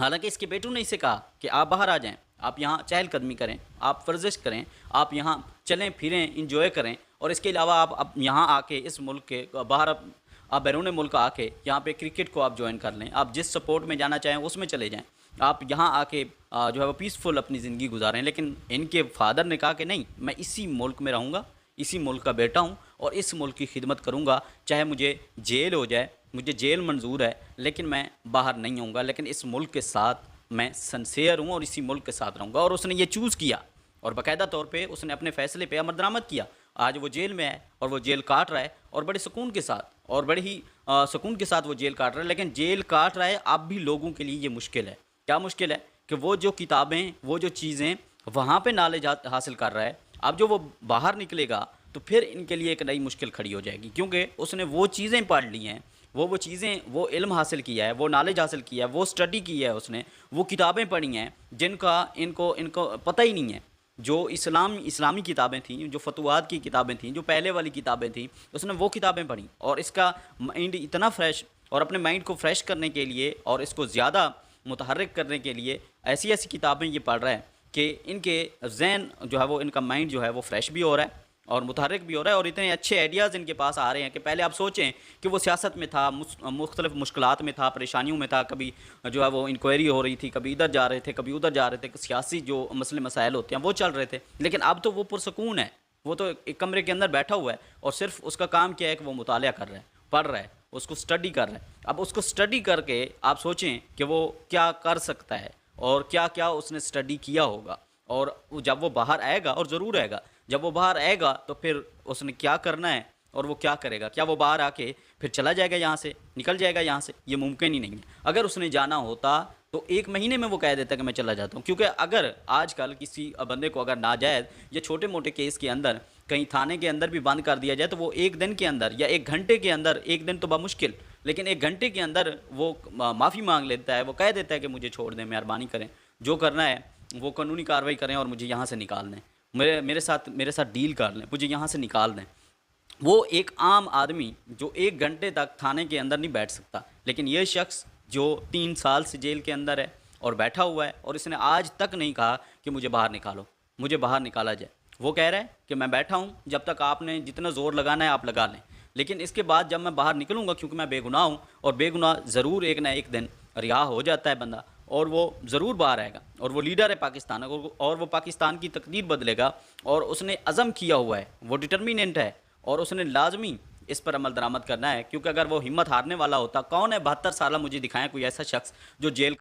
حالانکہ اس کے بیٹوں نے اسے کہا کہ آپ باہر آ جائیں، آپ یہاں چہل قدمی کریں، آپ ورزش کریں، آپ یہاں چلیں پھریں، انجوائے کریں، اور اس کے علاوہ آپ اب یہاں آ کے اس ملک کے باہر آپ بیرون ملک آ کے یہاں پہ کرکٹ کو آپ جوائن کر لیں، آپ جس سپورٹ میں جانا چاہیں اس میں چلے جائیں، آپ یہاں آ کے جو ہے وہ پیسفل اپنی زندگی گزاریں۔ لیکن ان کے فادر نے کہا کہ نہیں، میں اسی ملک میں رہوں گا، اسی ملک کا بیٹا ہوں اور اس ملک کی خدمت کروں گا، چاہے مجھے جیل ہو جائے، مجھے جیل منظور ہے لیکن میں باہر نہیں ہوں گا، لیکن اس ملک کے ساتھ میں سنسیئر ہوں اور اسی ملک کے ساتھ رہوں گا۔ اور اس نے یہ چوز کیا اور باقاعدہ طور پہ اس نے اپنے فیصلے پہ عمل درآمد کیا۔ آج وہ جیل میں ہے اور وہ جیل کاٹ رہا ہے، اور بڑے سکون کے ساتھ اور بڑے ہی سکون کے ساتھ وہ جیل کاٹ رہا ہے۔ لیکن جیل کاٹ رہا ہے، اب بھی لوگوں کے لیے یہ مشکل ہے۔ کیا مشکل ہے؟ کہ وہ جو کتابیں، وہ جو چیزیں وہاں پہ نالج حاصل کر رہا ہے، اب جو وہ باہر نکلے گا تو پھر ان کے لیے ایک نئی مشکل کھڑی ہو جائے گی، کیونکہ اس نے وہ چیزیں پڑھ لی ہیں، وہ چیزیں، وہ علم حاصل کیا ہے، وہ نالج حاصل کیا ہے، وہ اسٹڈی کی ہے اس نے، وہ کتابیں پڑھی ہیں جن کا ان کو پتہ ہی نہیں ہے۔ جو اسلامی کتابیں تھیں، جو فتوحات کی کتابیں تھیں، جو پہلے والی کتابیں تھیں، اس نے وہ کتابیں پڑھیں اور اس کا مائنڈ اتنا فریش، اور اپنے مائنڈ کو فریش کرنے کے لیے اور اس کو زیادہ متحرک کرنے کے لیے ایسی ایسی کتابیں یہ پڑھ رہا ہے کہ ان کے ذہن جو ہے وہ، ان کا مائنڈ جو ہے وہ فریش بھی ہو رہا ہے اور متحرک بھی ہو رہا ہے، اور اتنے اچھے آئیڈیاز ان کے پاس آ رہے ہیں کہ پہلے آپ سوچیں کہ وہ سیاست میں تھا، مختلف مشکلات میں تھا، پریشانیوں میں تھا، کبھی جو ہے وہ انکوائری ہو رہی تھی، کبھی ادھر جا رہے تھے، کبھی ادھر جا رہے تھے، سیاسی جو مسئلے مسائل ہوتے ہیں وہ چل رہے تھے، لیکن اب تو وہ پرسکون ہے، وہ تو ایک کمرے کے اندر بیٹھا ہوا ہے اور صرف اس کا کام کیا ہے کہ وہ مطالعہ کر رہا ہے، پڑھ رہا ہے، اس کو اسٹڈی کر رہا ہے۔ اب اس کو اسٹڈی کر کے آپ سوچیں کہ وہ کیا کر سکتا ہے اور کیا کیا اس نے اسٹڈی کیا ہوگا، اور جب وہ باہر آئے گا، اور ضرور آئے گا، جب وہ باہر آئے گا تو پھر اس نے کیا کرنا ہے اور وہ کیا کرے گا؟ کیا وہ باہر آ کے پھر چلا جائے گا یہاں سے، نکل جائے گا یہاں سے؟ یہ ممکن ہی نہیں ہے۔ اگر اس نے جانا ہوتا تو 1 مہینے میں وہ کہہ دیتا کہ میں چلا جاتا ہوں، کیونکہ اگر آج کل کسی بندے کو اگر ناجائز یا چھوٹے موٹے کیس کے اندر کہیں تھانے کے اندر بھی بند کر دیا جائے تو وہ 1 دن کے اندر یا 1 گھنٹے کے اندر، 1 دن تو بمشکل، لیکن 1 گھنٹے کے اندر وہ معافی مانگ لیتا ہے، وہ کہہ دیتا ہے کہ مجھے چھوڑ دیں، مہربانی کریں، جو کرنا ہے وہ قانونی کارروائی کریں اور مجھے یہاں سے نکال دیں، میرے ساتھ ڈیل کر لیں، مجھے یہاں سے نکال دیں۔ وہ ایک عام آدمی جو 1 گھنٹے تک تھانے کے اندر نہیں بیٹھ سکتا، لیکن یہ شخص جو 3 سال سے جیل کے اندر ہے اور بیٹھا ہوا ہے، اور اس نے آج تک نہیں کہا کہ مجھے باہر نکالو، مجھے باہر نکالا جائے۔ وہ کہہ رہا ہے کہ میں بیٹھا ہوں، جب تک آپ نے جتنا زور لگانا ہے آپ لگا لیں، لیکن اس کے بعد جب میں باہر نکلوں گا، کیونکہ میں بے گناہ ہوں، اور بے گناہ ضرور ایک نہ ایک دن رہا ہو جاتا ہے بندہ، اور وہ ضرور باہر آئے گا، اور وہ لیڈر ہے پاکستان، اور وہ پاکستان کی تقدیر بدلے گا، اور اس نے عزم کیا ہوا ہے، وہ ڈٹرمیننٹ ہے، اور اس نے لازمی اس پر عمل درآمد کرنا ہے، کیونکہ اگر وہ ہمت ہارنے والا ہوتا، کون ہے 72 سالہ، مجھے دکھائیں کوئی ایسا شخص جو جیل